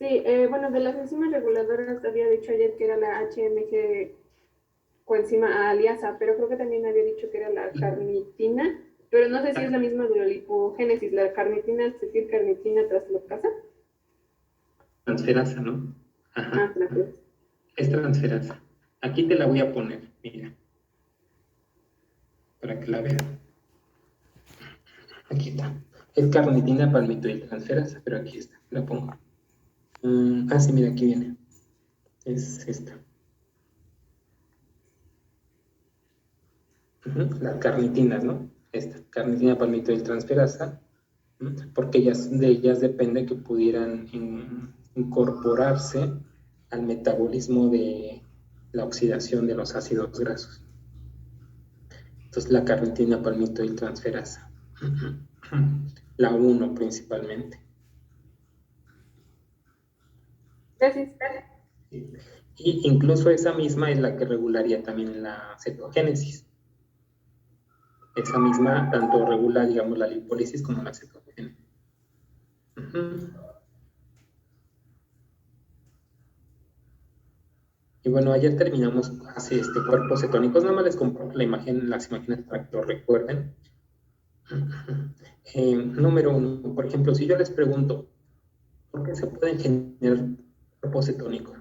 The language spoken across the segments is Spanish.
Sí, bueno, de las enzimas reguladoras había dicho ayer que era la HMG coenzima aliasa, pero creo que también había dicho que era la carnitina, pero no sé si es la misma de la lipogénesis, la carnitina, acetilcarnitina translocasa. Transferasa, ¿no? Ajá. Ah, gracias. Es transferasa. Aquí te la voy a poner, mira, para que la veas. Aquí está. Es carnitina palmitoyltransferasa, pero aquí está, la pongo. Sí, mira, aquí viene. Es esta. Las carnitinas, ¿no? Esta, carnitina palmitoyltransferasa, porque de ellas depende que pudieran incorporarse al metabolismo de la oxidación de los ácidos grasos. Entonces, la carnitina palmitoyltransferasa. La 1 principalmente. Gracias. Y incluso esa misma es la que regularía también la cetogénesis. Esa misma tanto regula, digamos, la lipólisis como la cetogénesis. Y bueno, ayer terminamos cuerpos cetónicos. Nada más les comparto las imágenes para que lo recuerden. Número 1, por ejemplo, si yo les pregunto, ¿por qué se pueden generar cuerpos cetónicos?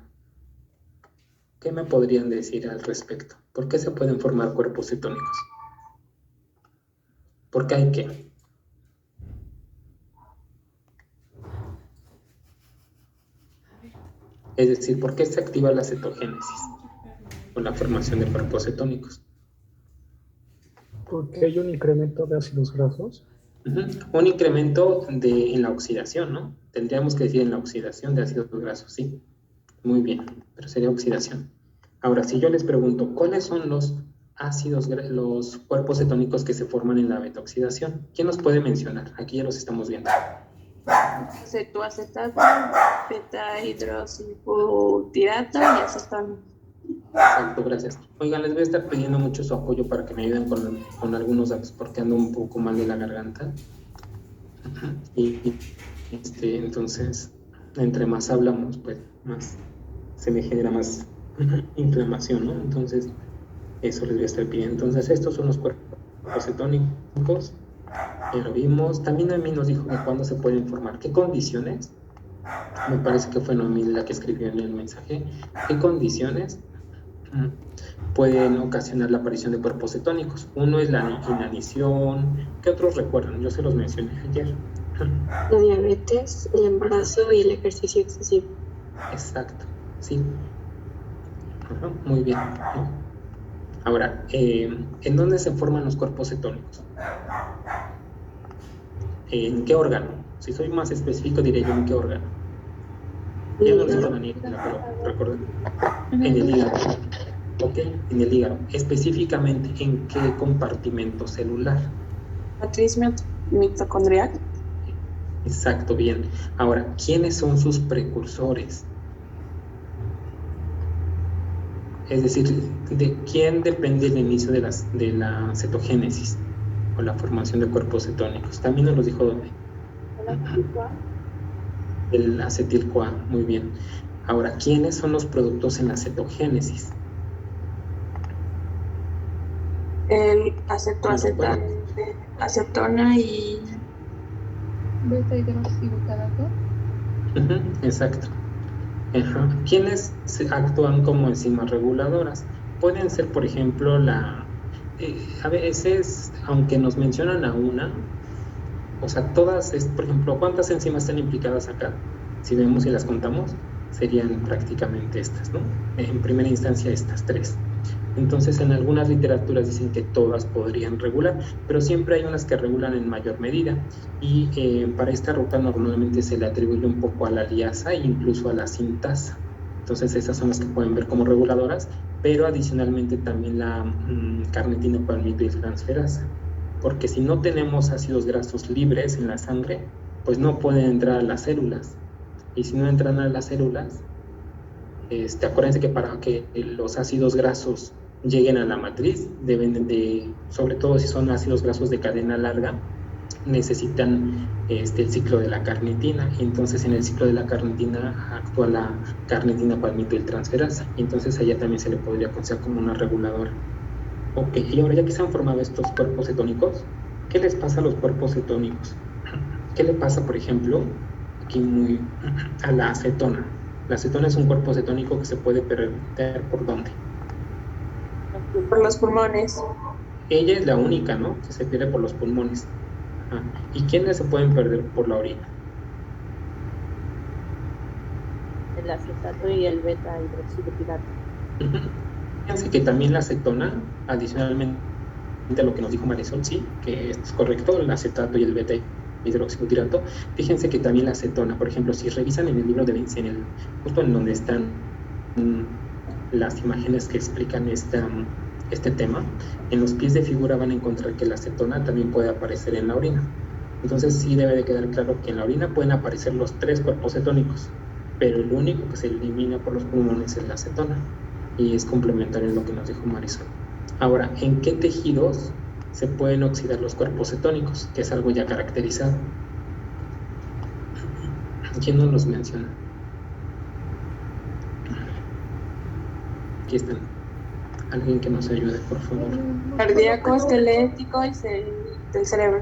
¿Qué me podrían decir al respecto? ¿Por qué se pueden formar cuerpos cetónicos? ¿Por qué hay qué? Es decir, ¿por qué se activa la cetogénesis o la formación de cuerpos cetónicos? Porque hay un incremento de ácidos grasos. Un incremento en la oxidación, ¿no? Tendríamos que decir en la oxidación de ácidos grasos, sí. Muy bien, pero sería oxidación. Ahora, si yo les pregunto, ¿cuáles son los cuerpos cetónicos que se forman en la beta-oxidación? ¿Quién nos puede mencionar? Aquí ya los estamos viendo. Cetoacetato, beta-hidroxibutirato y acetona. Exacto, gracias. Oigan, les voy a estar pidiendo mucho su apoyo para que me ayuden con algunos datos porque ando un poco mal de la garganta. Entonces, entre más hablamos, pues más se me genera más inflamación, ¿no? Entonces, eso les voy a estar pidiendo. Entonces, estos son los cuerpos cetónicos. Ya lo vimos. También Noemí nos dijo que cuándo se pueden formar. ¿Qué condiciones? Me parece que fue Noemí la que escribió en el mensaje. ¿Qué condiciones pueden ocasionar la aparición de cuerpos cetónicos? Uno es la inanición. ¿Qué otros recuerdan? Yo se los mencioné ayer. La diabetes, el embarazo y el ejercicio excesivo. Exacto, sí. Muy bien. Ahora, ¿en dónde se forman los cuerpos cetónicos? ¿En qué órgano? Si soy más específico, diré yo en qué órgano. Ya no les digo Daniel, pero recuerden. En el hígado. Ok, en el hígado. Específicamente, ¿en qué compartimento celular? Matriz mitocondrial. Exacto, bien. Ahora, ¿quiénes son sus precursores? Es decir, ¿de quién depende el inicio de la cetogénesis o la formación de cuerpos cetónicos? También nos lo dijo ¿dónde? El acetil-CoA, muy bien. Ahora, ¿quiénes son los productos en la cetogénesis? El acetoacetato, acetona y beta-hidroxibutirato. Exacto. ¿Quiénes actúan como enzimas reguladoras? Pueden ser, por ejemplo, a veces, aunque nos mencionan a una, o sea, todas, por ejemplo, ¿cuántas enzimas están implicadas acá? Si vemos y las contamos, serían prácticamente estas, ¿no? En primera instancia, estas 3. Entonces, en algunas literaturas dicen que todas podrían regular, pero siempre hay unas que regulan en mayor medida. Y para esta ruta normalmente se le atribuye un poco a la liasa e incluso a la sintasa. Entonces, esas son las que pueden ver como reguladoras, pero adicionalmente también la carnitina palmitoyltransferasa. Porque si no tenemos ácidos grasos libres en la sangre, pues no pueden entrar a las células. Y si no entran a las células, acuérdense que para que los ácidos grasos lleguen a la matriz, deben de, sobre todo si son ácidos grasos de cadena larga, necesitan el ciclo de la carnitina, y entonces en el ciclo de la carnitina actúa la carnitina palmitoiltransferasa, y entonces a ella también se le podría considerar como una reguladora. Ok, y ahora ya que se han formado estos cuerpos cetónicos, ¿qué les pasa a los cuerpos cetónicos? ¿Qué le pasa, por ejemplo, aquí a la acetona? La acetona es un cuerpo cetónico que se puede perder ¿por dónde? Por los pulmones. Ella es la única, ¿no?, que se pierde por los pulmones. ¿Y quiénes se pueden perder por la orina? El acetato y el beta hidroxibutirato. Fíjense que también la acetona, adicionalmente a lo que nos dijo Marisol, sí, que es correcto, el acetato y el beta hidroxibutirato. Fíjense que también la acetona, por ejemplo, si revisan en el libro de justo en donde están las imágenes que explican este tema, en los pies de figura van a encontrar que la acetona también puede aparecer en la orina. Entonces sí debe de quedar claro que en la orina pueden aparecer los 3 cuerpos cetónicos, pero el único que se elimina por los pulmones es la acetona, y es complementario en lo que nos dijo Marisol. Ahora, ¿en qué tejidos se pueden oxidar los cuerpos cetónicos? Que es algo ya caracterizado. ¿Quién nos los menciona? Aquí están. Alguien que nos ayude, por favor. Cardíaco, esquelético y del cerebro.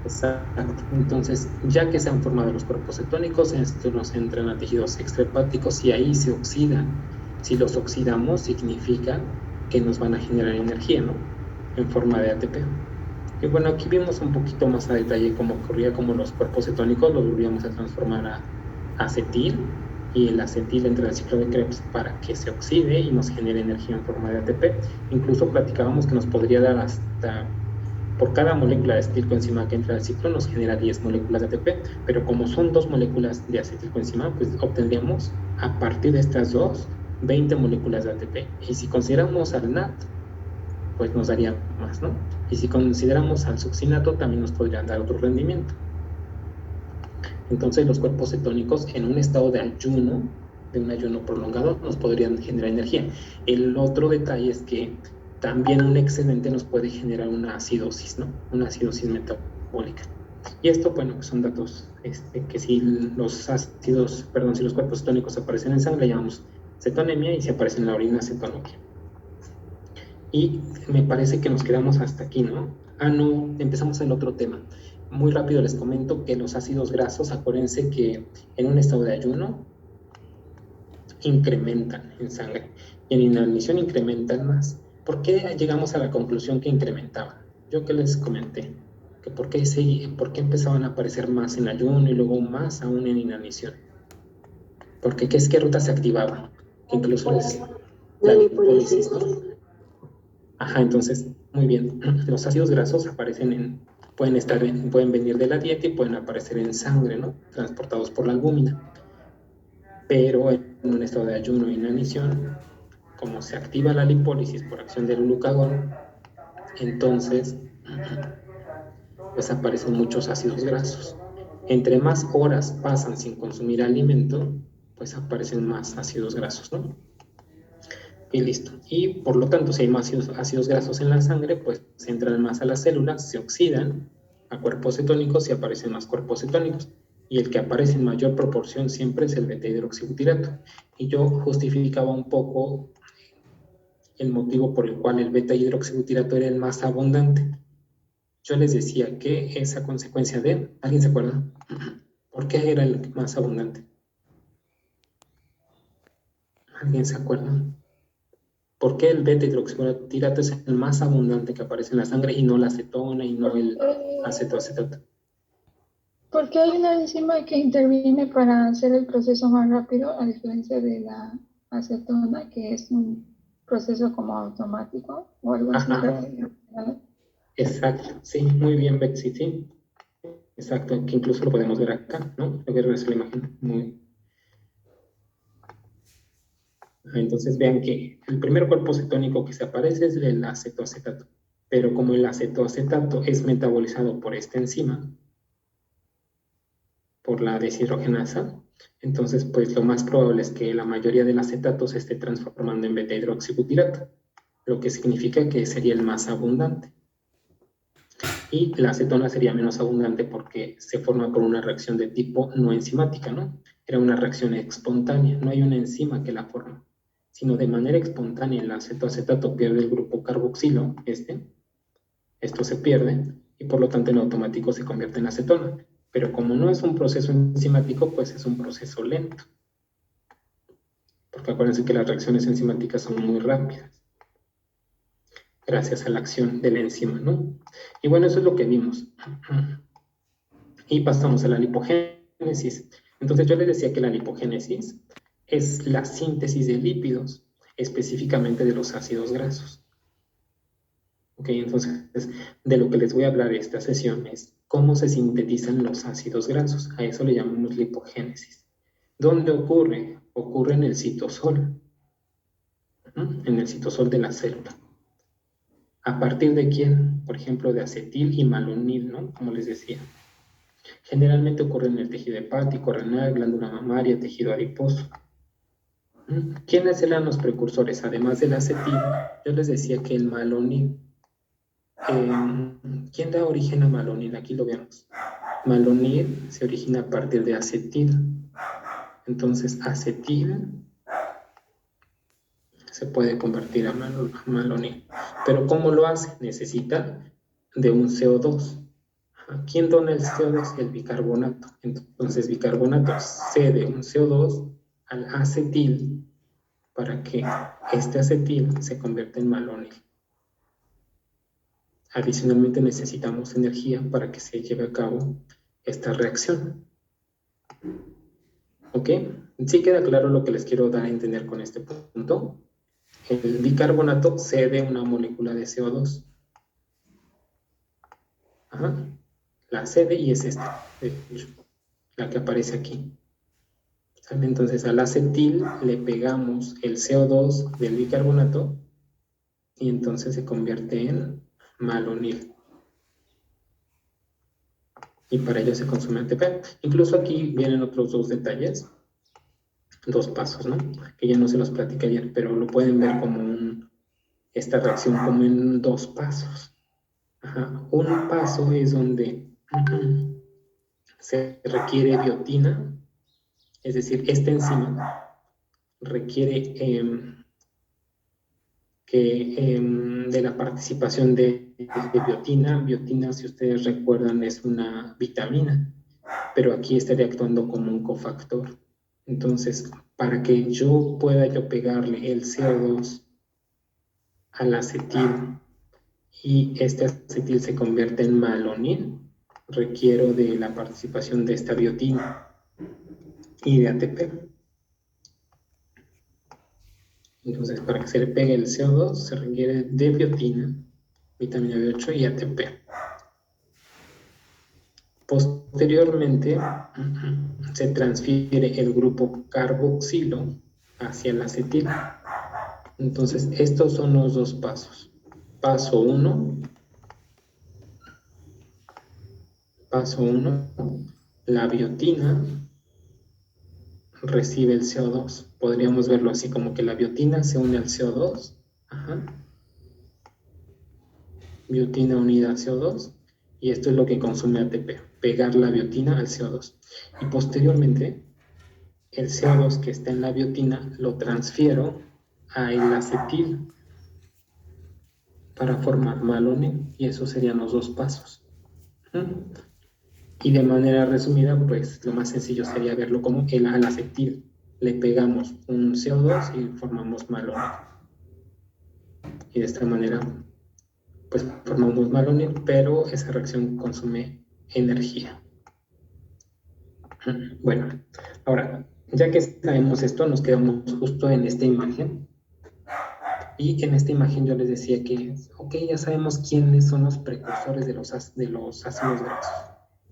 Exacto. Entonces, ya que se han formado los cuerpos cetónicos, estos nos entran a tejidos extrahepáticos y ahí se oxidan. Si los oxidamos, significa que nos van a generar energía, ¿no?, en forma de ATP. Y bueno, aquí vimos un poquito más a detalle cómo ocurría, cómo los cuerpos cetónicos los volvíamos a transformar a acetil, y el acetil entra al ciclo de Krebs para que se oxide y nos genere energía en forma de ATP. Incluso platicábamos que nos podría dar hasta, por cada molécula de acetilcoenzima que entra al ciclo, nos genera 10 moléculas de ATP, pero como son 2 moléculas de acetilcoenzima, pues obtendríamos a partir de estas 2, 20 moléculas de ATP. Y si consideramos al NAT, pues nos daría más, ¿no? Y si consideramos al succinato, también nos podrían dar otro rendimiento. Entonces los cuerpos cetónicos en un estado de ayuno, de un ayuno prolongado, nos podrían generar energía. El otro detalle es que también un excedente nos puede generar una acidosis, ¿no?, una acidosis metabólica. Y esto, bueno, son datos que si los cuerpos cetónicos aparecen en sangre, llamamos cetonemia, y si aparecen en la orina, cetonuria. Y me parece que nos quedamos hasta aquí, ¿no? No, empezamos el otro tema. Muy rápido les comento que los ácidos grasos, acuérdense que en un estado de ayuno incrementan en sangre, y en inanición incrementan más. ¿Por qué llegamos a la conclusión que incrementaban? Yo que les comenté, que por qué empezaban a aparecer más en ayuno y luego más aún en inanición. Porque ¿qué ruta se activaba? Incluso La lipólisis. Ajá, entonces, muy bien. Los ácidos grasos pueden venir de la dieta y pueden aparecer en sangre, ¿no?, transportados por la albúmina. Pero en un estado de ayuno e inanición, como se activa la lipólisis por acción del glucagón, entonces pues aparecen muchos ácidos grasos. Entre más horas pasan sin consumir alimento, pues aparecen más ácidos grasos, ¿no? Y listo. Y por lo tanto, si hay más ácidos grasos en la sangre, pues se entran más a las células, se oxidan a cuerpos cetónicos y aparecen más cuerpos cetónicos. Y el que aparece en mayor proporción siempre es el beta hidroxibutirato. Y yo justificaba un poco el motivo por el cual el beta hidroxibutirato era el más abundante. Yo les decía que esa consecuencia de... ¿Alguien se acuerda? ¿Por qué era el más abundante? ¿Alguien se acuerda? ¿Por qué el beta hidroxibutirato es el más abundante que aparece en la sangre y no la acetona y no el acetoacetato? Porque hay una enzima que interviene para hacer el proceso más rápido, a diferencia de la acetona, que es un proceso como automático o algo así. Exacto, sí, muy bien, Betsy, sí. Exacto, que incluso lo podemos ver acá, ¿no? Lo que es la imagen. Muy... Entonces vean que el primer cuerpo cetónico que se aparece es el acetoacetato, pero como el acetoacetato es metabolizado por esta enzima, por la deshidrogenasa, entonces pues lo más probable es que la mayoría del acetato se esté transformando en beta hidroxibutirato, lo que significa que sería el más abundante. Y la acetona sería menos abundante porque se forma por una reacción de tipo no enzimática, ¿no? Era una reacción espontánea, no hay una enzima que la forma, sino de manera espontánea el acetoacetato pierde el grupo carboxilo, esto se pierde, y por lo tanto en automático se convierte en acetona. Pero como no es un proceso enzimático, pues es un proceso lento. Porque acuérdense que las reacciones enzimáticas son muy rápidas, gracias a la acción de la enzima, ¿no? Y bueno, eso es lo que vimos. Y pasamos a la lipogénesis. Entonces yo les decía que la lipogénesis es la síntesis de lípidos, específicamente de los ácidos grasos. Ok, entonces de lo que les voy a hablar esta sesión es cómo se sintetizan los ácidos grasos. A eso le llamamos lipogénesis. ¿Dónde ocurre? Ocurre en el citosol. En el citosol de la célula. ¿A partir de quién? Por ejemplo, de acetil y malonil, ¿no? Como les decía. Generalmente ocurre en el tejido hepático, renal, glándula mamaria, tejido adiposo. ¿Quiénes eran los precursores? Además del acetil, yo les decía que el malonil. ¿Quién da origen a malonil? Aquí lo vemos. Malonil se origina a partir de acetil. Entonces, acetil se puede convertir a malonil. Pero ¿cómo lo hace? Necesita de un CO2. ¿Quién dona el CO2? El bicarbonato. Entonces, bicarbonato cede un CO2 al acetil para que este acetil se convierta en malonil. Adicionalmente necesitamos energía para que se lleve a cabo esta reacción. ¿Ok? ¿Sí queda claro lo que les quiero dar a entender con este punto? El bicarbonato cede una molécula de CO2. La cede y es esta, la que aparece aquí. ¿Sale? Entonces al acetil le pegamos el CO2 del bicarbonato y entonces se convierte en malonil. Y para ello se consume ATP. Incluso aquí vienen otros dos detalles, dos pasos, ¿no? Que ya no se los platicé ayer, pero lo pueden ver como esta reacción como en dos pasos. Un paso es donde se requiere biotina, es decir, esta enzima requiere de la participación de biotina. Biotina, si ustedes recuerdan, es una vitamina, pero aquí estaría actuando como un cofactor. Entonces, para que yo pueda pegarle el CO2 al acetil y este acetil se convierte en malonil, requiero de la participación de esta biotina y de ATP. Entonces, para que se le pegue el CO2, se requiere de biotina, vitamina B8 y ATP. Posteriormente, se transfiere el grupo carboxilo hacia el acetil. Entonces, estos son los dos pasos. Paso 1. Paso 1. La biotina recibe el CO2. Podríamos verlo así, como que la biotina se une al CO2. Biotina unida al CO2. Y esto es lo que consume ATP, pegar la biotina al CO2. Y posteriormente, el CO2 que está en la biotina lo transfiero al acetil para formar malonil. Y esos serían los dos pasos. Y de manera resumida, pues lo más sencillo sería verlo como al acetil le pegamos un CO2 y formamos malonil. Y de esta manera, pues formamos malonil, pero esa reacción consume energía. Bueno, ahora, ya que sabemos esto, nos quedamos justo en esta imagen. Y en esta imagen yo les decía que, ok, ya sabemos quiénes son los precursores de los ácidos grasos.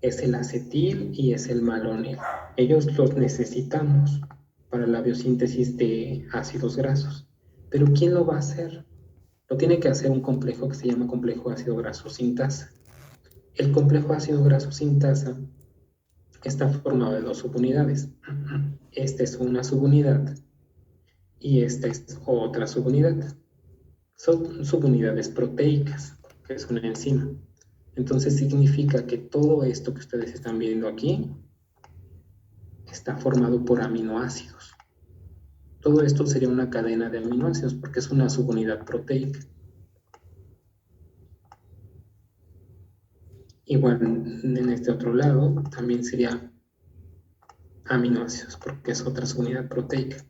Es el acetil y es el malonil. Ellos los necesitamos para la biosíntesis de ácidos grasos. Pero ¿quién lo va a hacer? Lo tiene que hacer un complejo que se llama complejo ácido graso sintasa. El complejo ácido graso sintasa está formado de dos subunidades. Esta es una subunidad y esta es otra subunidad. Son subunidades proteicas, que es una enzima. Entonces significa que todo esto que ustedes están viendo aquí está formado por aminoácidos. Todo esto sería una cadena de aminoácidos porque es una subunidad proteica. Igual en este otro lado también sería aminoácidos porque es otra subunidad proteica.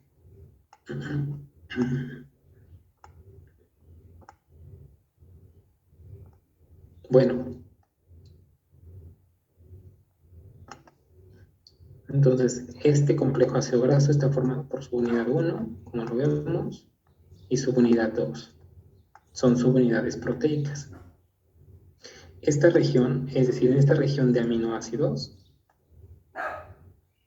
Bueno, entonces este complejo ácido graso está formado por subunidad 1, como lo vemos, y subunidad 2. Son subunidades proteicas. Esta región, es decir, en esta región de aminoácidos,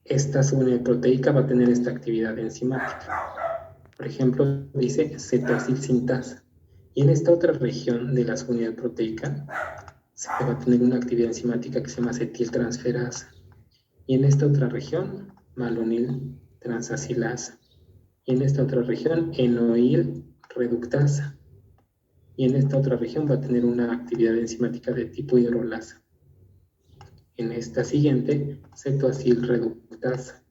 esta subunidad proteica va a tener esta actividad enzimática. Por ejemplo, dice cetoacilsintasa. Y en esta otra región de la subunidad proteica se va a tener una actividad enzimática que se llama acetiltransferasa. Y en esta otra región, malonil transacilasa. Y en esta otra región, enoil reductasa. Y en esta otra región va a tener una actividad enzimática de tipo hidrolasa. En esta siguiente, cetoacilreductasa.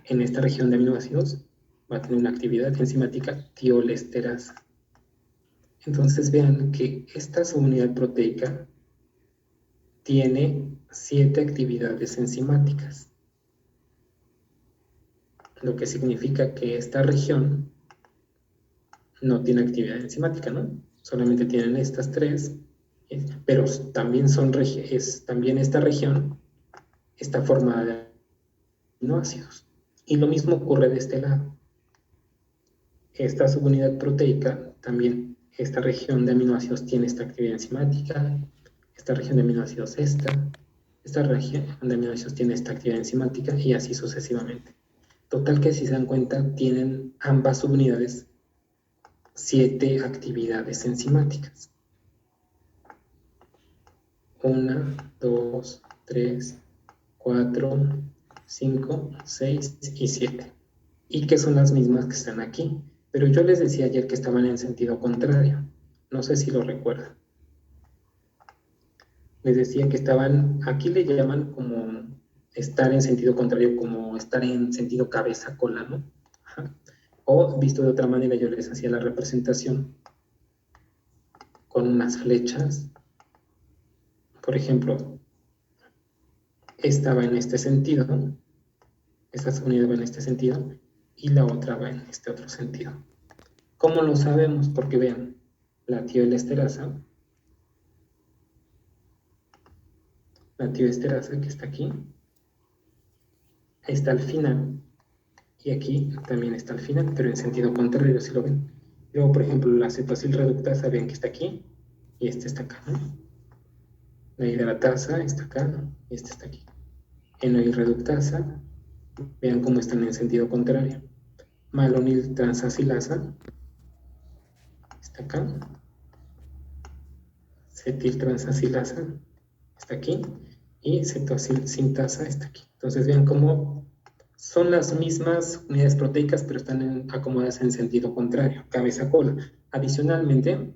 En esta región de aminoácidos va a tener una actividad enzimática tiolesterasa. Entonces vean que esta subunidad proteica tiene 7 actividades enzimáticas, lo que significa que esta región no tiene actividad enzimática, ¿no? Solamente tienen estas 3, pero también, también esta región está formada de aminoácidos. Y lo mismo ocurre de este lado. Esta subunidad proteica, también esta región de aminoácidos tiene esta actividad enzimática, esta región de aminoácidos esta región de aminoácidos tiene esta actividad enzimática y así sucesivamente. Total que si se dan cuenta, tienen ambas subunidades 7 actividades enzimáticas. 1, 2, 3, 4, 5, 6 y 7. Y que son las mismas que están aquí. Pero yo les decía ayer que estaban en sentido contrario. No sé si lo recuerdan. Les decía que estaban, aquí le llaman como estar en sentido contrario, como estar en sentido cabeza-cola, ¿no? Ajá. O, visto de otra manera, yo les hacía la representación con unas flechas. Por ejemplo, esta va en este sentido, esta subunidad va en este sentido, y la otra va en este otro sentido. ¿Cómo lo sabemos? Porque vean, la tioesterasa que está aquí, está al final, y aquí también está al final, pero en sentido contrario, si lo ven. Luego, por ejemplo, la cetoacilreductasa, ven que está aquí, y este está acá, ¿no? La hidratasa está acá, y este está aquí. Enoilreductasa, vean cómo están en sentido contrario. Malonil transacilasa, está acá. Cetiltransacilasa, está aquí. Y cetoacilsintasa está aquí. Entonces vean cómo son las mismas unidades proteicas, pero están acomodadas en sentido contrario, cabeza-cola. Adicionalmente,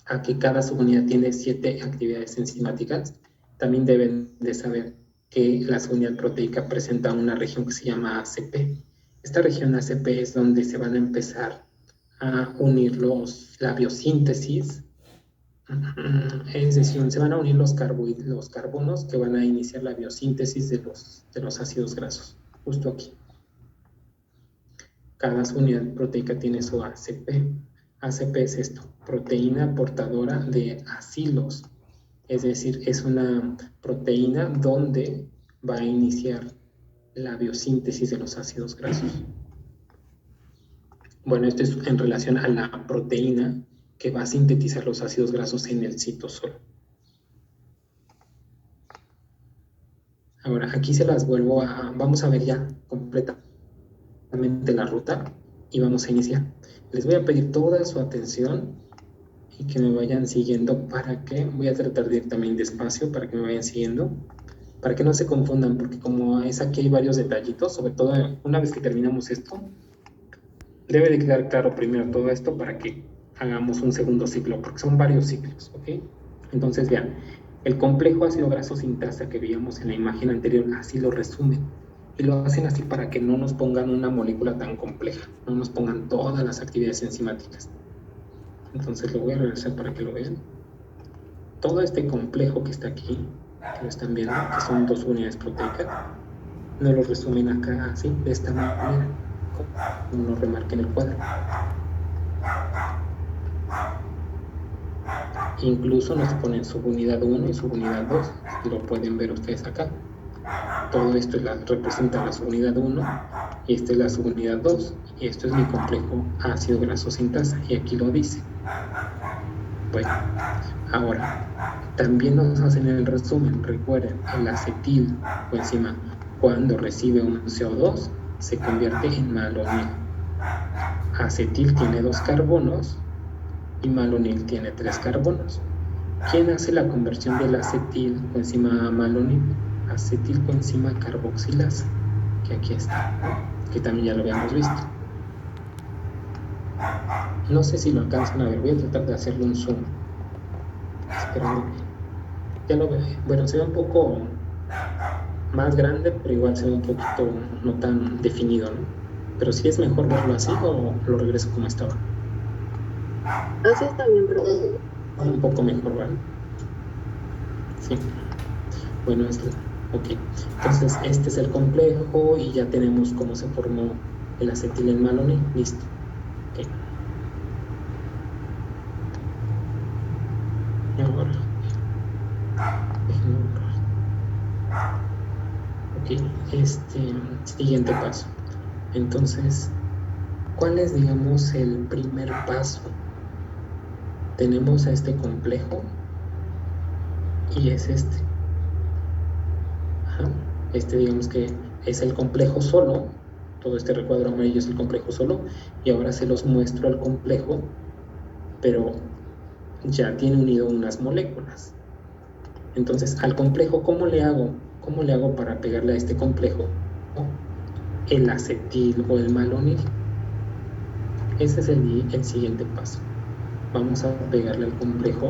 a que cada subunidad tiene 7 actividades enzimáticas, también deben de saber que la subunidad proteica presenta una región que se llama ACP. Esta región ACP es donde se van a empezar a unir la biosíntesis, es decir, se van a unir los carbonos que van a iniciar la biosíntesis de los ácidos grasos, justo aquí. Cada subunidad proteica tiene su ACP. ACP es esto, proteína portadora de acilos, es decir, es una proteína donde va a iniciar la biosíntesis de los ácidos grasos. Bueno, esto es en relación a la proteína que va a sintetizar los ácidos grasos en el citosol. Ahora, aquí se las vuelvo vamos a ver ya completamente la ruta y vamos a iniciar. Les voy a pedir toda su atención y que me vayan siguiendo voy a tratar de ir también despacio para que me vayan siguiendo, para que no se confundan, porque como es aquí hay varios detallitos, sobre todo una vez que terminamos esto, debe de quedar claro primero todo esto para que hagamos un segundo ciclo, porque son varios ciclos, ¿ok? Entonces, vean, el complejo ácido graso sintasa que veíamos en la imagen anterior, así lo resumen. Y lo hacen así para que no nos pongan una molécula tan compleja, no nos pongan todas las actividades enzimáticas. Entonces lo voy a regresar para que lo vean. Todo este complejo que está aquí, que lo están viendo, que son 2 unidades proteicas, nos lo resumen acá así, de esta manera, como nos remarca en el cuadro. Incluso nos ponen subunidad 1 y subunidad 2, y lo pueden ver ustedes acá. Todo esto representa la subunidad 1, y esta es la subunidad 2, y esto es mi complejo ácido graso sintasa, y aquí lo dice. Bueno, ahora, también nos hacen el resumen. Recuerden, el acetil coenzima, cuando recibe un CO2, se convierte en malonil. Acetil tiene 2 carbonos, y malonil tiene 3 carbonos. ¿Quién hace la conversión del acetil coenzima a malonil? Acetil coenzima carboxilasa, que aquí está, ¿no? Que también ya lo habíamos visto. No sé si lo alcanzan a ver, voy a tratar de hacerle un zoom. Esperando. Ya lo veo. Bueno, se ve un poco más grande, pero igual se ve un poquito no tan definido, ¿no? Pero si es mejor verlo así o lo regreso como estaba. Así está bien, profesor. Un poco mejor, ¿vale? Sí. Bueno, ok. Entonces, este es el complejo y ya tenemos cómo se formó el acetilmalonil. Listo. Ok. Y ahora, ok, siguiente paso. Entonces, ¿cuál es, digamos, el primer paso? Tenemos a este complejo y es este. Ajá. Digamos que es el complejo solo. Todo este recuadro amarillo es el complejo solo, y ahora se los muestro al complejo, pero ya tiene unido unas moléculas. Entonces, al complejo, ¿cómo le hago? ¿Cómo le hago para pegarle a este complejo el acetil o el malonil? Ese es el siguiente paso. Vamos a pegarle al complejo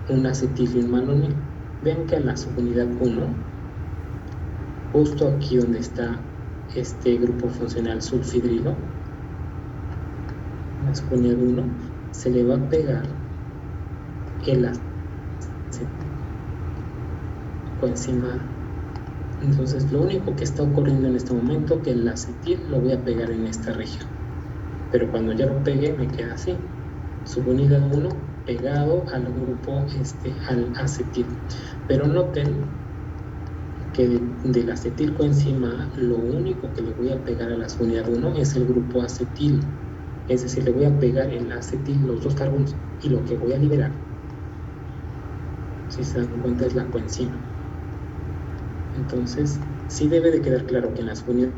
un acetil y un malonil. Vean que a la subunidad 1, justo aquí donde está este grupo funcional sulfidrilo, la subunidad 1, se le va a pegar el acetil coenzima. Entonces, lo único que está ocurriendo en este momento, que el acetil lo voy a pegar en esta región, pero cuando ya lo pegué me queda así, subunidad 1 pegado al grupo al acetil. Pero noten que del acetil coenzima lo único que le voy a pegar a la subunidad 1 es el grupo acetil, es decir, le voy a pegar el acetil, los 2 carbonos, y lo que voy a liberar, si se dan cuenta, es la coenzima. Entonces, sí debe de quedar claro que en la subunidad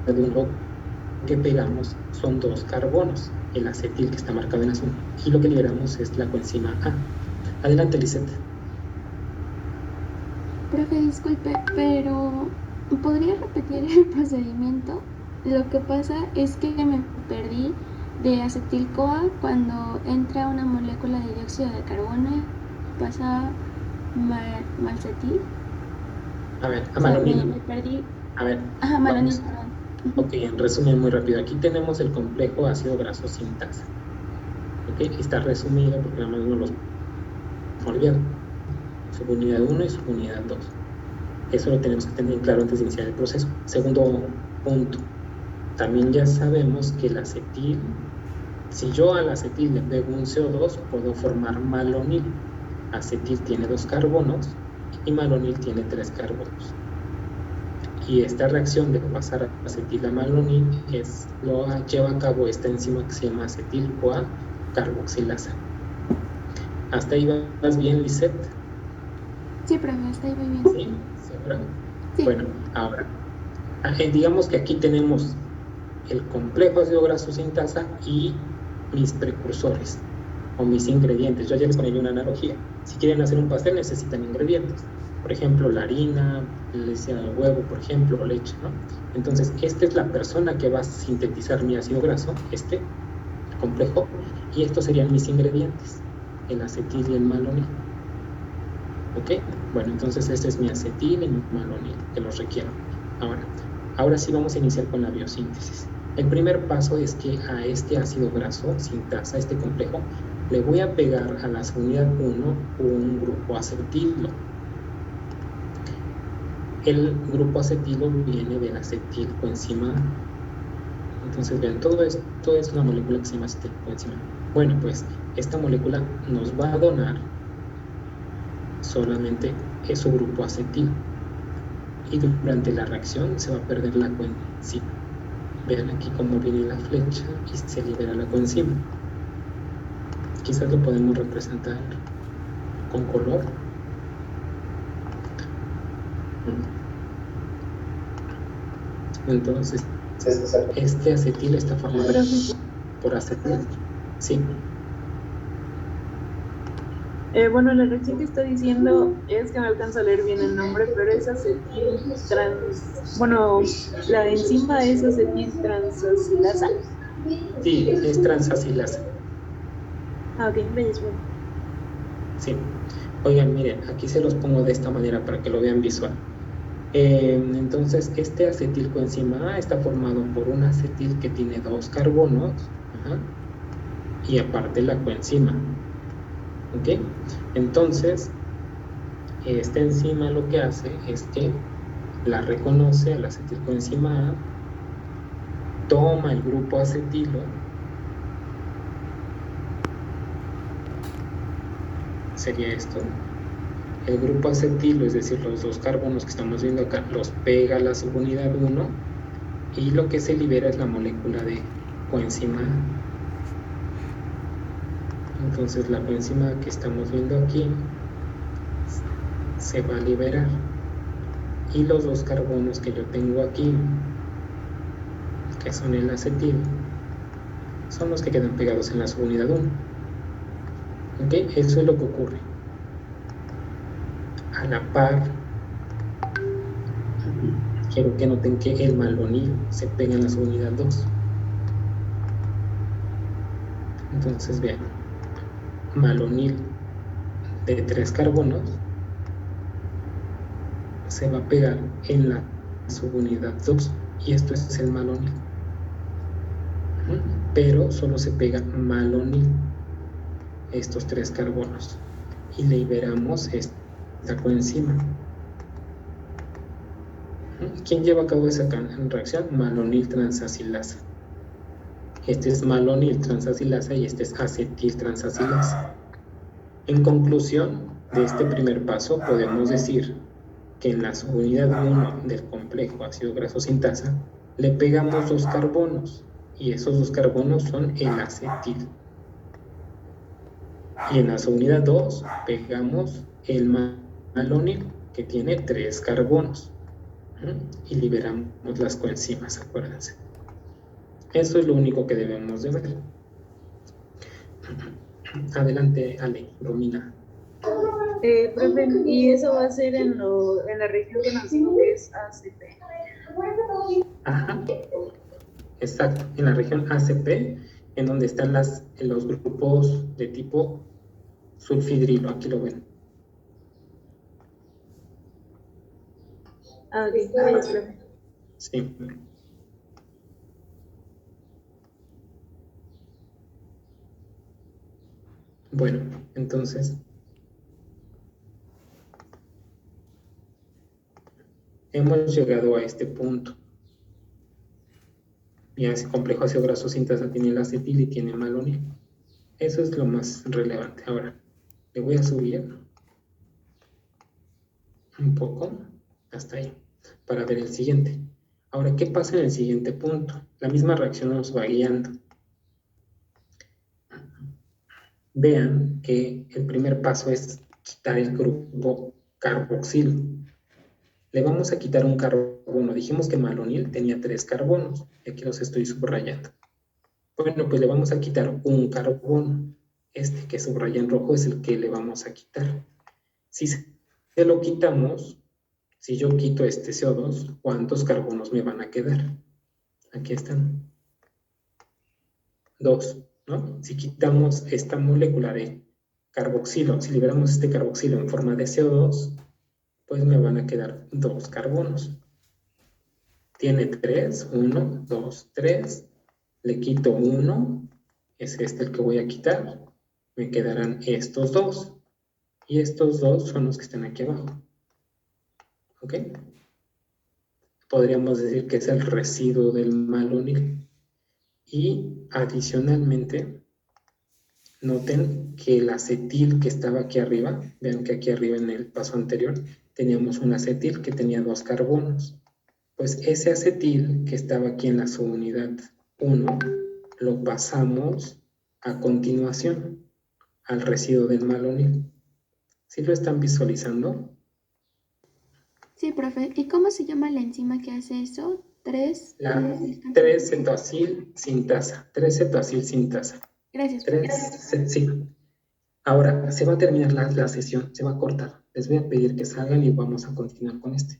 1 que pegamos son 2 carbonos, el acetil que está marcado en azul, y lo que liberamos es la coenzima A. Adelante, Lisette. Profe, disculpe, pero ¿podría repetir el procedimiento? Lo que pasa es que me perdí de acetil-CoA cuando entra una molécula de dióxido de carbono y pasa malcetil. A ver, a malonil. Me perdí. A ver. Ajá, malonil, perdón. Ok, en resumen muy rápido. Aquí tenemos el complejo ácido graso sintasa. Ok, está resumido porque nada más no los olvidado. Subunidad 1 y subunidad 2. Eso lo tenemos que tener claro antes de iniciar el proceso. Segundo punto. También ya sabemos que el acetil, si yo al acetil le pego un CO2, puedo formar malonil. Acetil tiene 2 carbonos y malonil tiene 3 carbonos. Y esta reacción de pasar a acetil a malonil lo lleva a cabo esta enzima que se llama acetil-CoA carboxilasa. ¿Hasta ahí vas bien, Lisette? Sí, profe, hasta ahí voy bien. ¿Sí? ¿Segura? Sí. Bueno, ahora, digamos que aquí tenemos el complejo ácido graso sintasa y mis precursores o mis ingredientes. Yo ayer les ponía una analogía. Si quieren hacer un pastel necesitan ingredientes. Por ejemplo, la harina, el huevo, por ejemplo, o leche, ¿no? Entonces, esta es la persona que va a sintetizar mi ácido graso, el complejo, y estos serían mis ingredientes, el acetil y el malonil. ¿Ok? Bueno, entonces este es mi acetil y mi malonil, que los requiero. Ahora sí vamos a iniciar con la biosíntesis. El primer paso es que a este ácido graso sintasa, este complejo, le voy a pegar a la subunidad 1 un grupo acetilo. El grupo acetilo viene del acetilcoenzima A. Entonces, vean, todo esto es una molécula que se llama acetilcoenzima A. Bueno, pues esta molécula nos va a donar solamente su grupo acetil. Y durante la reacción se va a perder la coenzima. Vean aquí cómo viene la flecha y se libera la coenzima. Quizás lo podemos representar con color. Entonces, este acetil está formado por acetil. Sí. Bueno, la reacción que está diciendo es que no alcanzo a leer bien el nombre, pero es acetil bueno, la enzima es acetil transacilasa. Sí, es transacilasa. Ah, ok, bellísimo. Sí. Oigan, miren, aquí se los pongo de esta manera para que lo vean visual. Entonces, este acetilcoenzima A está formado por un acetil que tiene 2 carbonos, y aparte la coenzima. ¿Ok? Entonces, esta enzima lo que hace es que la reconoce al acetilcoenzima A, toma el grupo acetilo, sería esto, el grupo acetilo, es decir, los 2 carbonos que estamos viendo acá, los pega a la subunidad 1 y lo que se libera es la molécula de coenzima A. Entonces la coenzima que estamos viendo aquí se va a liberar y los 2 carbonos que yo tengo aquí, que son el acetil, son los que quedan pegados en la subunidad 1. ¿Ok? Eso es lo que ocurre. A la par, quiero que noten que el malonil se pega en la subunidad 2. Entonces vean, malonil de 3 carbonos se va a pegar en la subunidad 2 y esto es el malonil. Pero solo se pega malonil, estos 3 carbonos, y liberamos esta coenzima. ¿Quién lleva a cabo esa reacción? Malonil transacilasa. Este es malonil transacilasa y este es acetil transacilasa. En conclusión de este primer paso, podemos decir que en la subunidad 1 del complejo ácido graso sintasa le pegamos 2 carbonos y esos 2 carbonos son el acetil. Y en la subunidad 2 pegamos el malonil que tiene 3 carbonos y liberamos las coenzimas, acuérdense. Eso es lo único que debemos de ver. Adelante, Ale, Romina. Profe, y eso va a ser en la región que nos dijo que es ACP. Ajá, exacto, en la región ACP, en donde están los grupos de tipo sulfidrilo, aquí lo ven. Ah, ok, gracias, profe. Sí. Bueno, entonces hemos llegado a este punto. Ya ese complejo ácido graso sintasa tiene el acetil y tiene malonil. Eso es lo más relevante. Ahora, le voy a subir un poco hasta ahí para ver el siguiente. Ahora, ¿qué pasa en el siguiente punto? La misma reacción nos va guiando. Vean que el primer paso es quitar el grupo carboxilo. Le vamos a quitar un carbono. Dijimos que malonil tenía 3 carbonos. Y aquí los estoy subrayando. Bueno, pues le vamos a quitar un carbono. Este que subraya en rojo es el que le vamos a quitar. Si se lo quitamos, si yo quito este CO2, ¿cuántos carbonos me van a quedar? Aquí están. 2, ¿no? Si quitamos esta molécula de carboxilo. Si liberamos este carboxilo en forma de CO2, pues me van a quedar 2 carbonos. Tiene 3, 1, 2, 3. Le quito 1, es este el que voy a quitar. Me quedarán estos 2. Y estos 2 son los que están aquí abajo. ¿Ok? Podríamos decir que es el residuo del malonil. Y adicionalmente, noten que el acetil que estaba aquí arriba, vean que aquí arriba en el paso anterior, teníamos un acetil que tenía 2 carbonos. Pues ese acetil que estaba aquí en la subunidad 1, lo pasamos a continuación al residuo del malonil. ¿Sí lo están visualizando? Sí, profe. ¿Y cómo se llama la enzima que hace eso? 3. La 3-cetoacil sintasa. 3-cetoacil sintasa. Gracias, profe. Sí. Ahora, se va a terminar la sesión, se va a cortar. Les voy a pedir que salgan y vamos a continuar con este.